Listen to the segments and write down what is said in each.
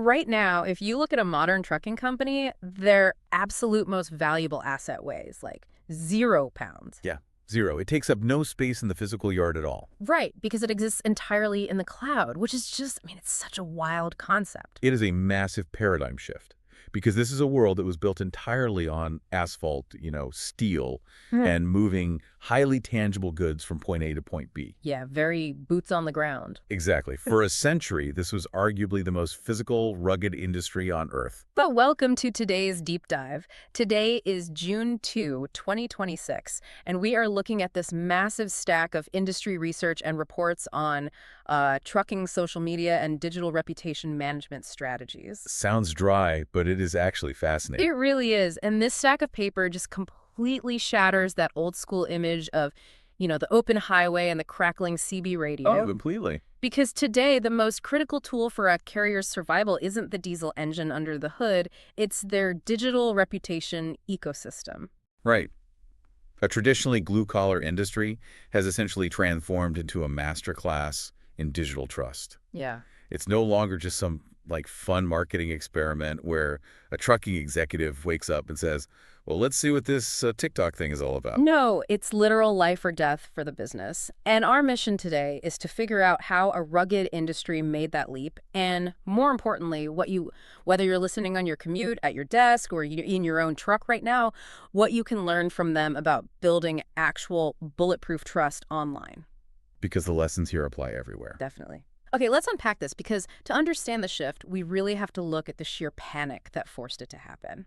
Right now, if you look at a modern trucking company, their absolute most valuable asset weighs like 0 pounds. Yeah, zero. It takes up no space in the physical yard at all. Right, because it exists entirely in the cloud, which is just, it's such a wild concept. It is a massive paradigm shift because this is a world that was built entirely on asphalt, steel, Hmm. and moving highly tangible goods from point A to point B. Yeah, very boots on the ground. Exactly. For a century, this was arguably the most physical, rugged industry on Earth. But welcome to today's deep dive. Today is June 2, 2026, and we are looking at this massive stack of industry research and reports on trucking, social media, and digital reputation management strategies. Sounds dry, but it is actually It fascinating. really is, and this stack of paper just completely shatters that old school image of, the open highway and the crackling CB Oh, radio. completely. Because today, the most critical tool for a carrier's survival isn't the diesel engine under the hood, it's their digital reputation ecosystem. Right. A traditionally blue-collar industry has essentially transformed into a masterclass in digital trust. Yeah. It's no longer just some fun marketing experiment where a trucking executive wakes up and says, well, let's see what this TikTok thing is all about. No, it's literal life or death for the business. And our mission today is to figure out how a rugged industry made that leap, and more importantly, whether you're listening on your commute, at your desk, or in your own truck right now, what you can learn from them about building actual bulletproof trust online. Because the lessons here apply everywhere. Definitely. Okay, let's unpack this, because to understand the shift, we really have to look at the sheer panic that forced it to happen.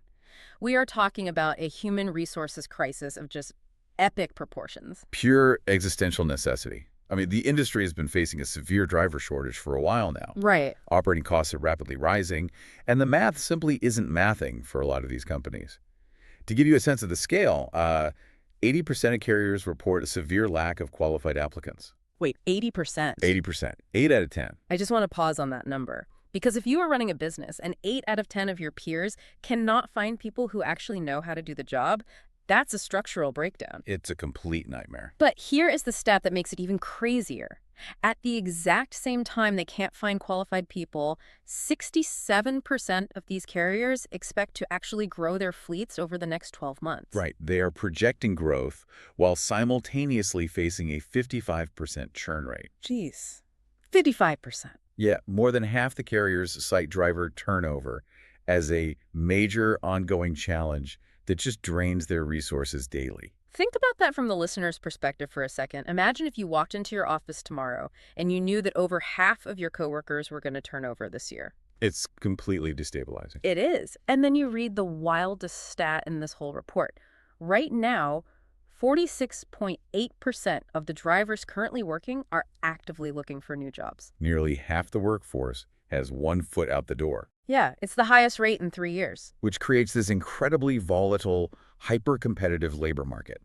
We are talking about a human resources crisis of just epic proportions. Pure existential necessity. I mean, the industry has been facing a severe driver shortage for a while now. Right. Operating costs are rapidly rising, and the math simply isn't mathing for a lot of these companies. To give you a sense of the scale, 80% of carriers report a severe lack of qualified applicants. Wait, 80%? 80%. 8 out of 10. I just want to pause on that number. Because if you are running a business and 8 out of 10 of your peers cannot find people who actually know how to do the job, that's a structural breakdown. It's a complete nightmare. But here is the stat that makes it even crazier. At the exact same time they can't find qualified people, 67% of these carriers expect to actually grow their fleets over the next 12 months. Right. They are projecting growth while simultaneously facing a 55% churn rate. Jeez. 55%. Yeah, more than half the carriers cite driver turnover as a major ongoing challenge that just drains their resources daily. Think about that from the listener's perspective for a second. Imagine if you walked into your office tomorrow and you knew that over half of your coworkers were going to turn over this year. It's completely destabilizing. It is. And then you read the wildest stat in this whole report. Right now, 46.8% of the drivers currently working are actively looking for new jobs. Nearly half the workforce has 1 foot out the door, Yeah, it's the highest rate in 3 years. which creates this incredibly volatile, hyper-competitive labor market.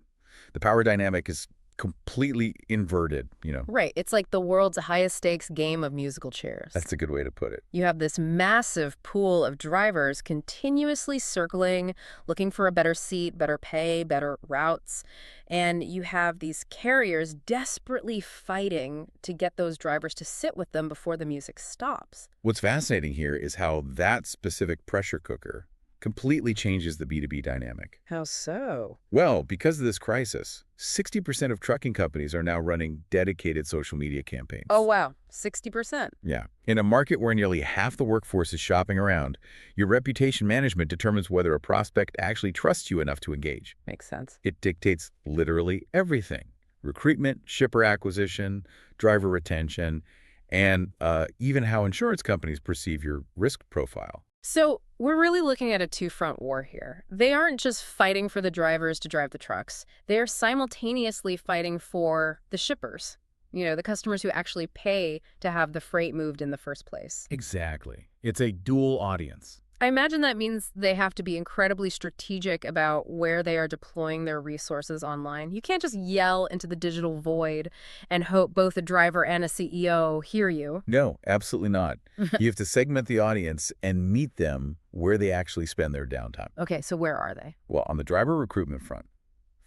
The power dynamic is completely inverted. Right. It's like the world's highest stakes game of musical chairs. That's a good way to put it. You have this massive pool of drivers continuously circling, looking for a better seat, better pay, better routes. And you have these carriers desperately fighting to get those drivers to sit with them before the music stops. What's fascinating here is how that specific pressure cooker completely changes the B2B dynamic. How so? Well, because of this crisis, 60% of trucking companies are now running dedicated social media campaigns. Oh, wow. 60%. Yeah. In a market where nearly half the workforce is shopping around, your reputation management determines whether a prospect actually trusts you enough to engage. Makes sense. It dictates literally everything: recruitment, shipper acquisition, driver retention, and even how insurance companies perceive your risk profile. So we're really looking at a two-front war here. They aren't just fighting for the drivers to drive the trucks. They're simultaneously fighting for the shippers, the customers who actually pay to have the freight moved in the first place. Exactly. It's a dual audience. I imagine that means they have to be incredibly strategic about where they are deploying their resources online. You can't just yell into the digital void and hope both a driver and a CEO hear you. No, absolutely not. You have to segment the audience and meet them where they actually spend their downtime. Okay, so where are they? Well, on the driver recruitment front,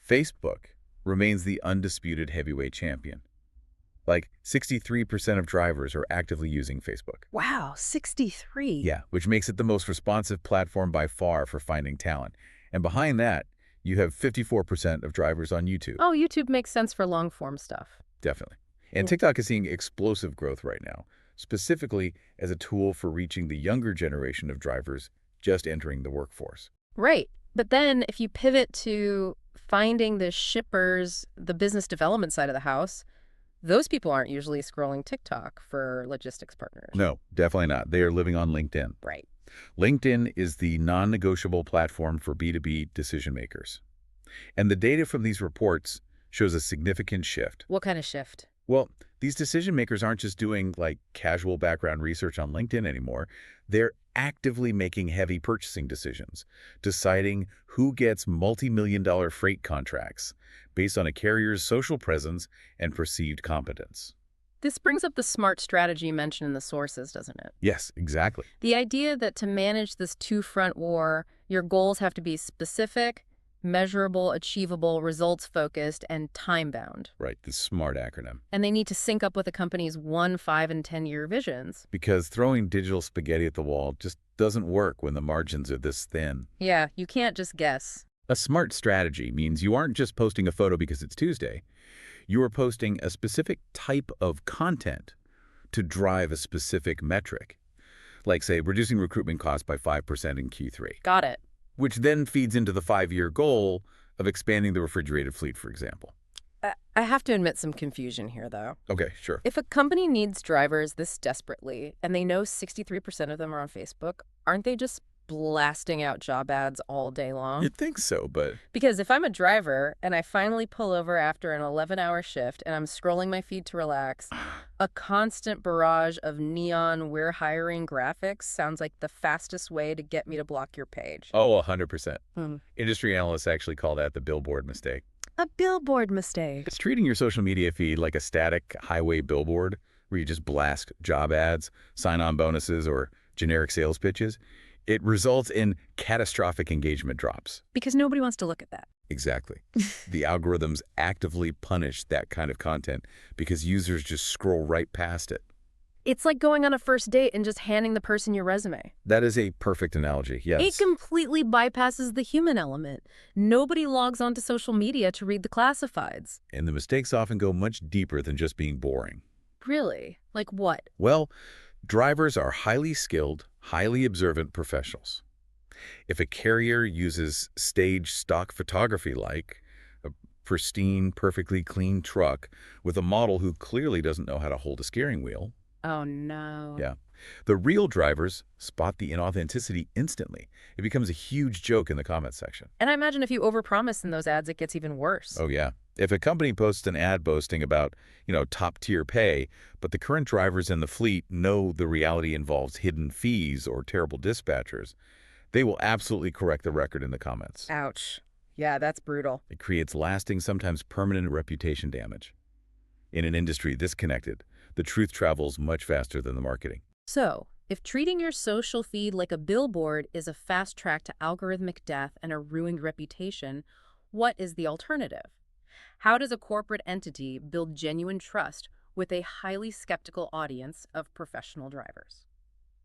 Facebook remains the undisputed heavyweight champion. Like 63% of drivers are actively using Facebook. Wow, 63. Yeah, which makes it the most responsive platform by far for finding talent. And behind that, you have 54% of drivers on YouTube. Oh, YouTube makes sense for long-form stuff. Definitely. And Mm. TikTok is seeing explosive growth right now, specifically as a tool for reaching the younger generation of drivers just entering the workforce. Right. But then if you pivot to finding the shippers, the business development side of the house, those people aren't usually scrolling TikTok for logistics partners. No, definitely not. They are living on LinkedIn. Right. LinkedIn is the non-negotiable platform for B2B decision makers. And the data from these reports shows a significant shift. What kind of shift? Well, these decision makers aren't just doing like casual background research on LinkedIn anymore. They're actively making heavy purchasing decisions, deciding who gets multi-million-dollar freight contracts based on a carrier's social presence and perceived competence. This brings up the smart strategy mentioned in the sources, doesn't it? Yes, exactly. The idea that to manage this two-front war, your goals have to be specific, measurable, achievable, results-focused, and time-bound. Right, the SMART acronym. And they need to sync up with a company's 1, 5, and 10-year visions. Because throwing digital spaghetti at the wall just doesn't work when the margins are this thin. Yeah, you can't just guess. A smart strategy means you aren't just posting a photo because it's Tuesday. You are posting a specific type of content to drive a specific metric. Like, say, reducing recruitment costs by 5% in Q3, Got it. which then feeds into the 5-year goal of expanding the refrigerated fleet, for example. I have to admit some confusion here, though. Okay, sure. If a company needs drivers this desperately, and they know 63% of them are on Facebook, aren't they just blasting out job ads all day long? You'd think so, but Because if I'm a driver and I finally pull over after an 11-hour shift and I'm scrolling my feed to relax, a constant barrage of neon "we're hiring" graphics sounds like the fastest way to get me to block your page. oh, 100%. Hmm. Industry analysts actually call that the billboard mistake. A billboard mistake. It's treating your social media feed like a static highway billboard where you just blast job ads, sign-on bonuses, or generic sales pitches. It results in catastrophic engagement drops. Because nobody wants to look at that. Exactly. The algorithms actively punish that kind of content because users just scroll right past it. It's like going on a first date and just handing the person your resume. That is a perfect analogy, yes. It completely bypasses the human element. Nobody logs onto social media to read the classifieds. And the mistakes often go much deeper than just being boring. Really? Like what? Well, drivers are highly skilled, highly observant professionals. If a carrier uses staged stock photography like a pristine, perfectly clean truck with a model who clearly doesn't know how to hold a steering wheel, Oh, no. yeah, the real drivers spot the inauthenticity instantly. It becomes a huge joke in the comments section. And I imagine if you overpromise in those ads, it gets even worse. Oh, yeah. If a company posts an ad boasting about, top-tier pay, but the current drivers in the fleet know the reality involves hidden fees or terrible dispatchers, they will absolutely correct the record in the comments. Ouch. Yeah, that's brutal. It creates lasting, sometimes permanent reputation damage. In an industry this connected, the truth travels much faster than the marketing. So, if treating your social feed like a billboard is a fast track to algorithmic death and a ruined reputation, what is the alternative? How does a corporate entity build genuine trust with a highly skeptical audience of professional drivers?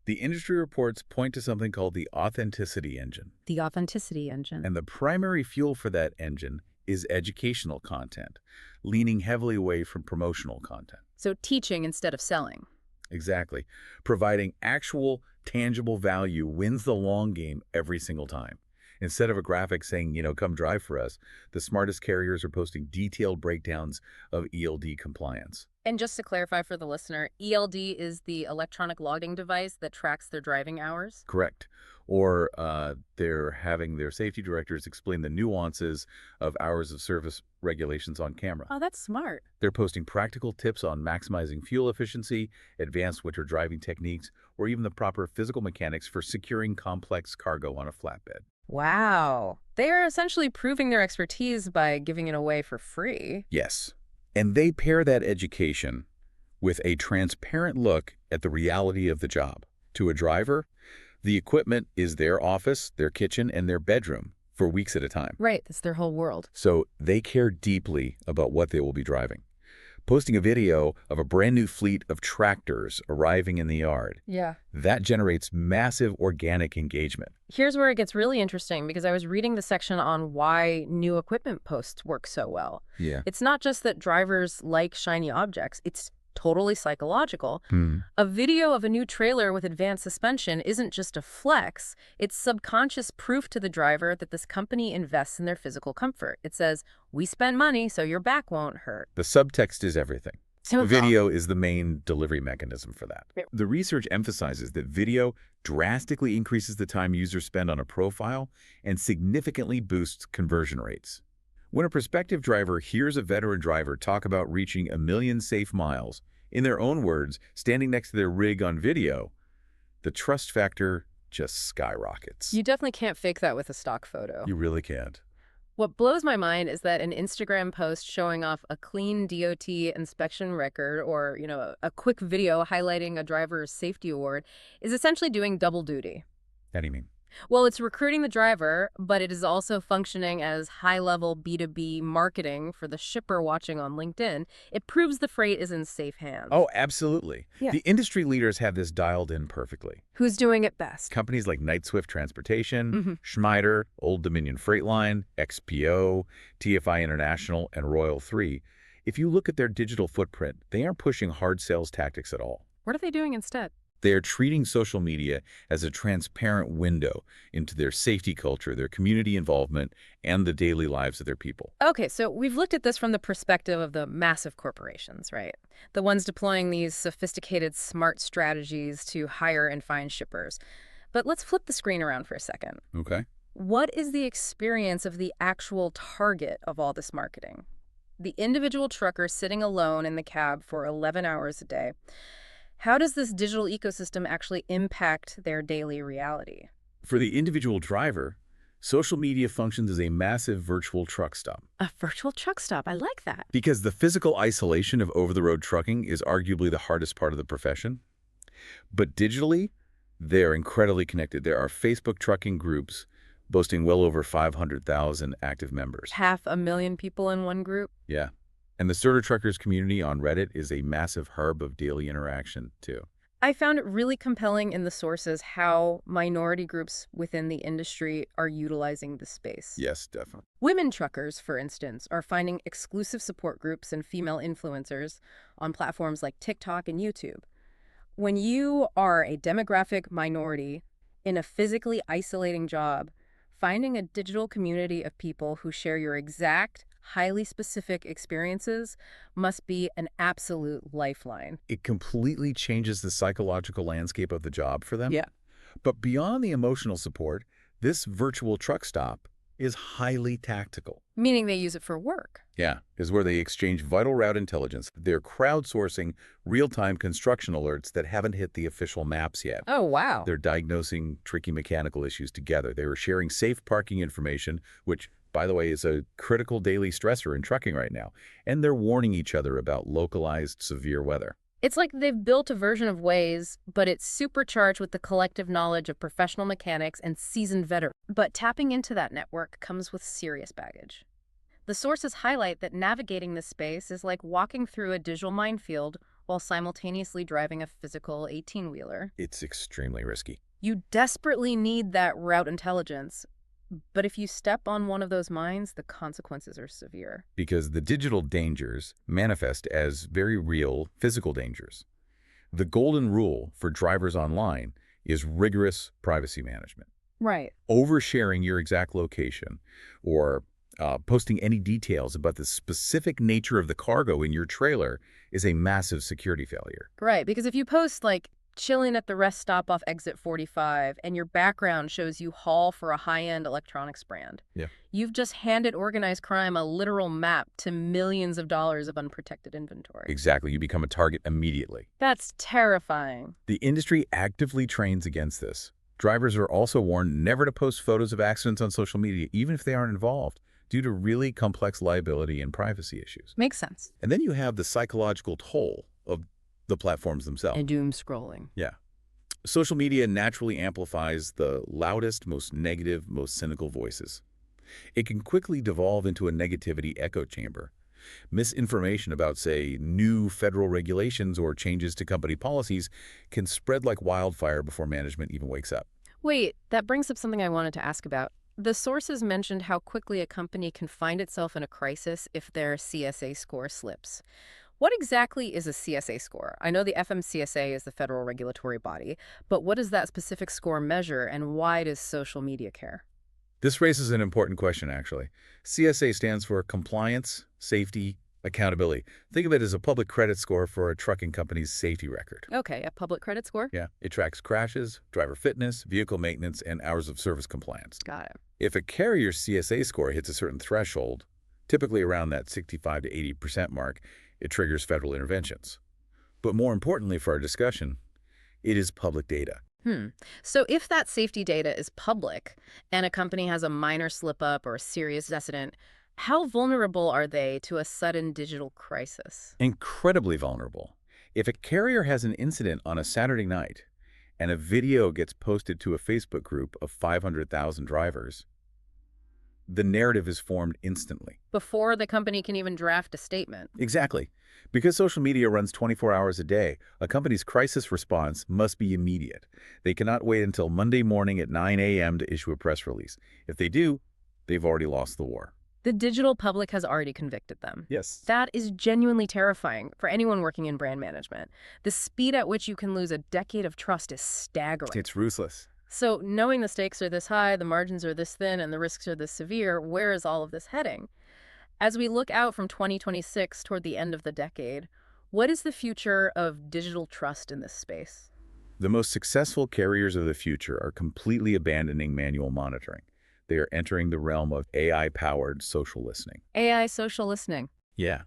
The industry reports point to something called the authenticity engine. The authenticity engine. And the primary fuel for that engine is educational content, leaning heavily away from promotional content. So teaching instead of selling. Exactly. Providing actual, tangible value wins the long game every single time. Instead of a graphic saying, come drive for us, the smartest carriers are posting detailed breakdowns of ELD compliance. And just to clarify for the listener, ELD is the electronic logging device that tracks their driving hours? Correct. Or they're having their safety directors explain the nuances of hours of service regulations on camera. Oh, that's smart. They're posting practical tips on maximizing fuel efficiency, advanced winter driving techniques, or even the proper physical mechanics for securing complex cargo on a flatbed. Wow. They are essentially proving their expertise by giving it away for free. Yes. And they pair that education with a transparent look at the reality of the job. To a driver, the equipment is their office, their kitchen, and their bedroom for weeks at a time. Right, that's their whole world. So they care deeply about what they will be driving. Posting a video of a brand new fleet of tractors arriving in the yard. Yeah. That generates massive organic engagement. Here's where it gets really interesting because I was reading the section on why new equipment posts work so well. Yeah. It's not just that drivers like shiny objects, it's totally psychological. A video of a new trailer with advanced suspension isn't just a flex, it's subconscious proof to the driver that this company invests in their physical comfort. It says, we spend money so your back won't hurt. The subtext is everything. Simple. Video is the main delivery mechanism for that. Yep. The research emphasizes that video drastically increases the time users spend on a profile and significantly boosts conversion rates. When a prospective driver hears a veteran driver talk about reaching 1 million safe miles, in their own words, standing next to their rig on video, the trust factor just skyrockets. You definitely can't fake that with a stock photo. You really can't. What blows my mind is that an Instagram post showing off a clean DOT inspection record or, a quick video highlighting a driver's safety award is essentially doing double duty. How do you mean? Well, it's recruiting the driver, but it is also functioning as high-level B2B marketing for the shipper watching on LinkedIn. It proves the freight is in safe hands. Oh, absolutely. Yeah. The industry leaders have this dialed in perfectly. Who's doing it best? Companies like Knight-Swift Transportation, Schneider, Old Dominion Freight Line, XPO, TFI International, and Royal 3. If you look at their digital footprint, they aren't pushing hard sales tactics at all. What are they doing instead? They are treating social media as a transparent window into their safety culture, their community involvement, and the daily lives of their people. Okay, so we've looked at this from the perspective of the massive corporations, right? The ones deploying these sophisticated, smart strategies to hire and find shippers. But let's flip the screen around for a second. Okay. What is the experience of the actual target of all this marketing? The individual trucker sitting alone in the cab for 11 hours a day. How does this digital ecosystem actually impact their daily reality? For the individual driver, social media functions as a massive virtual truck stop. A virtual truck stop. I like that. Because the physical isolation of over-the-road trucking is arguably the hardest part of the profession. But digitally, they're incredibly connected. There are Facebook trucking groups boasting well over 500,000 active members. 500,000 people in one group? Yeah. And the Certa Truckers community on Reddit is a massive hub of daily interaction, too. I found it really compelling in the sources how minority groups within the industry are utilizing the space. Yes, definitely. Women truckers, for instance, are finding exclusive support groups and female influencers on platforms like TikTok and YouTube. When you are a demographic minority in a physically isolating job, finding a digital community of people who share your exact, highly specific experiences must be an absolute lifeline. It completely changes the psychological landscape of the job for them. Yeah. But beyond the emotional support, this virtual truck stop is highly tactical. Meaning they use it for work. Yeah, is where they exchange vital route intelligence. They're crowdsourcing real-time construction alerts that haven't hit the official maps yet. Oh, wow. They're diagnosing tricky mechanical issues together. They were sharing safe parking information, which, by the way, is a critical daily stressor in trucking right now. And they're warning each other about localized severe weather. It's like they've built a version of Waze, but it's supercharged with the collective knowledge of professional mechanics and seasoned veterans. But tapping into that network comes with serious baggage. The sources highlight that navigating this space is like walking through a digital minefield while simultaneously driving a physical 18-wheeler. It's extremely risky. You desperately need that route intelligence. But if you step on one of those mines, the consequences are severe. Because the digital dangers manifest as very real physical dangers. The golden rule for drivers online is rigorous privacy management. Right. Oversharing your exact location or posting any details about the specific nature of the cargo in your trailer is a massive security failure. Right, because if you post, like, chilling at the rest stop off exit 45 and your background shows you haul for a high-end electronics brand, you've just handed organized crime a literal map to millions of dollars of unprotected inventory. Exactly. You become a target immediately. That's terrifying. The industry actively trains against this. Drivers are also warned never to post photos of accidents on social media, even if they aren't involved, due to really complex liability and privacy issues. Makes sense. And then you have the psychological toll of the platforms themselves. And doom scrolling. Yeah. Social media naturally amplifies the loudest, most negative, most cynical voices. It can quickly devolve into a negativity echo chamber. Misinformation about, say, new federal regulations or changes to company policies can spread like wildfire before management even wakes up. Wait, that brings up something I wanted to ask about. The sources mentioned how quickly a company can find itself in a crisis if their CSA score slips. What exactly is a CSA score? I know the FMCSA is the federal regulatory body, but what does that specific score measure and why does social media care? This raises an important question, actually. CSA stands for Compliance, Safety, Accountability. Think of it as a public credit score for a trucking company's safety record. Okay, a public credit score? Yeah, it tracks crashes, driver fitness, vehicle maintenance, and hours of service compliance. Got it. If a carrier's CSA score hits a certain threshold, typically around that 65 to 80% mark, it triggers federal interventions. But more importantly for our discussion, it is public data. Hmm. So if that safety data is public and a company has a minor slip up or a serious accident, how vulnerable are they to a sudden digital crisis? Incredibly vulnerable. If a carrier has an incident on a Saturday night and a video gets posted to a Facebook group of 500,000 drivers, the narrative is formed instantly. Before the company can even draft a statement. Exactly. Because social media runs 24 hours a day, a company's crisis response must be immediate. They cannot wait until Monday morning at 9 a.m. to issue a press release. If they do, they've already lost the war. The digital public has already convicted them. Yes. That is genuinely terrifying for anyone working in brand management. The speed at which you can lose a decade of trust is staggering. It's ruthless. So knowing the stakes are this high, the margins are this thin, and the risks are this severe, where is all of this heading? As we look out from 2026 toward the end of the decade, what is the future of digital trust in this space? The most successful carriers of the future are completely abandoning manual monitoring. They are entering the realm of AI-powered social listening. AI social listening. Yeah.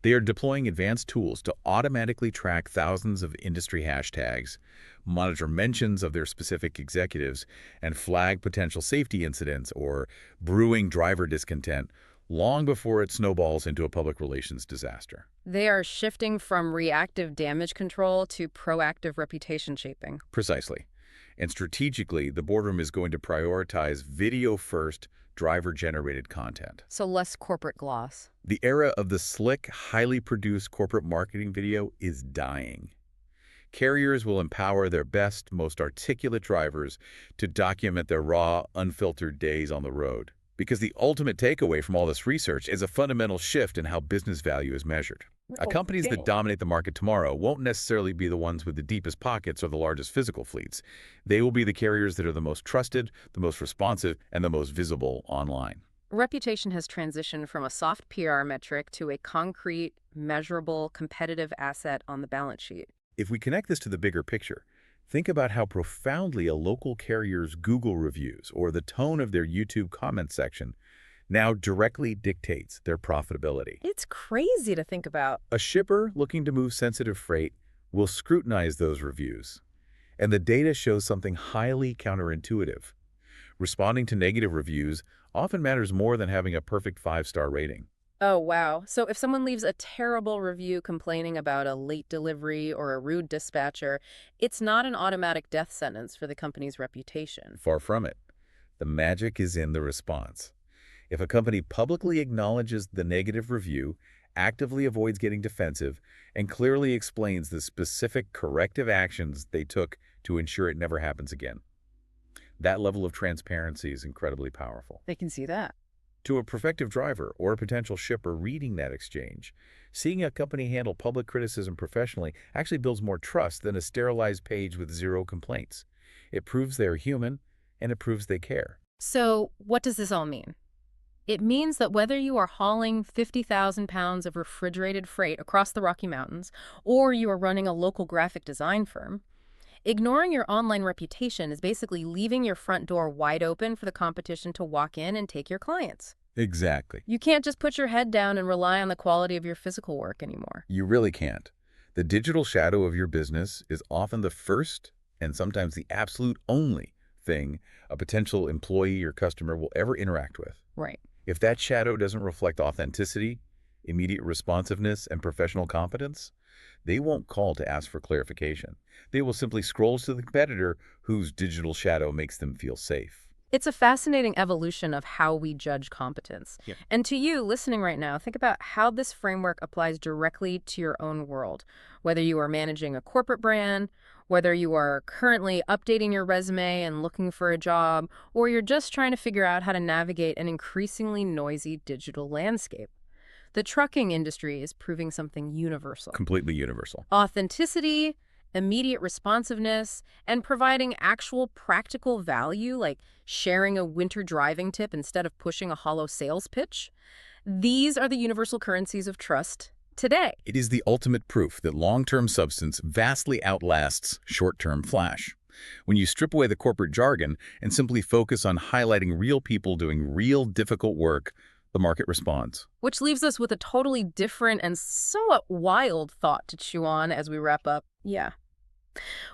They are deploying advanced tools to automatically track thousands of industry hashtags, monitor mentions of their specific executives, and flag potential safety incidents or brewing driver discontent long before it snowballs into a public relations disaster. They are shifting from reactive damage control to proactive reputation shaping. Precisely. And strategically, the boardroom is going to prioritize video-first, driver-generated content. So less corporate gloss. The era of the slick, highly produced corporate marketing video is dying. Carriers will empower their best, most articulate drivers to document their raw, unfiltered days on the road. Because the ultimate takeaway from all this research is a fundamental shift in how business value is measured. Companies that dominate the market tomorrow won't necessarily be the ones with the deepest pockets or the largest physical fleets. They will be the carriers that are the most trusted, the most responsive, and the most visible online. Reputation has transitioned from a soft PR metric to a concrete, measurable, competitive asset on the balance sheet. If we connect this to the bigger picture, think about how profoundly a local carrier's Google reviews or the tone of their YouTube comment section now directly dictates their profitability. It's crazy to think about. A shipper looking to move sensitive freight will scrutinize those reviews, and the data shows something highly counterintuitive. Responding to negative reviews often matters more than having a perfect 5-star rating. Oh, wow. So if someone leaves a terrible review complaining about a late delivery or a rude dispatcher, it's not an automatic death sentence for the company's reputation. Far from it. The magic is in the response. If a company publicly acknowledges the negative review, actively avoids getting defensive, and clearly explains the specific corrective actions they took to ensure it never happens again, that level of transparency is incredibly powerful. They can see that. To a prospective driver or a potential shipper reading that exchange, seeing a company handle public criticism professionally actually builds more trust than a sterilized page with 0 complaints. It proves they're human, and it proves they care. So what does this all mean? It means that whether you are hauling 50,000 pounds of refrigerated freight across the Rocky Mountains or you are running a local graphic design firm, ignoring your online reputation is basically leaving your front door wide open for the competition to walk in and take your clients. Exactly. You can't just put your head down and rely on the quality of your physical work anymore. You really can't. The digital shadow of your business is often the first and sometimes the absolute only thing a potential employee or customer will ever interact with. Right. If that shadow doesn't reflect authenticity, immediate responsiveness, and professional competence, they won't call to ask for clarification. They will simply scroll to the competitor whose digital shadow makes them feel safe. It's a fascinating evolution of how we judge competence. Yeah. And to you listening right now, think about how this framework applies directly to your own world. Whether you are managing a corporate brand, whether you are currently updating your resume and looking for a job, or you're just trying to figure out how to navigate an increasingly noisy digital landscape. The trucking industry is proving something universal. Completely universal. Authenticity, immediate responsiveness, and providing actual practical value, like sharing a winter driving tip instead of pushing a hollow sales pitch. These are the universal currencies of trust today. It is the ultimate proof that long-term substance vastly outlasts short-term flash. When you strip away the corporate jargon and simply focus on highlighting real people doing real difficult work, the market responds. Which leaves us with a totally different and somewhat wild thought to chew on as we wrap up. Yeah.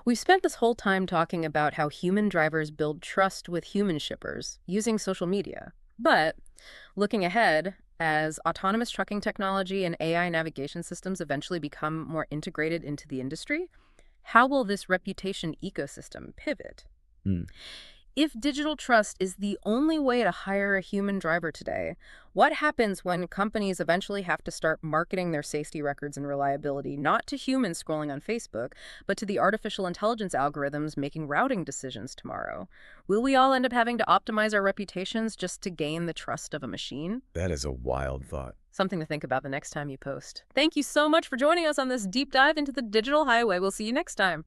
We've spent this whole time talking about how human drivers build trust with human shippers using social media. But looking ahead, as autonomous trucking technology and AI navigation systems eventually become more integrated into the industry, how will this reputation ecosystem pivot? Hmm. If digital trust is the only way to hire a human driver today, what happens when companies eventually have to start marketing their safety records and reliability not to humans scrolling on Facebook, but to the artificial intelligence algorithms making routing decisions tomorrow? Will we all end up having to optimize our reputations just to gain the trust of a machine? That is a wild thought. Something to think about the next time you post. Thank you so much for joining us on this deep dive into the digital highway. We'll see you next time.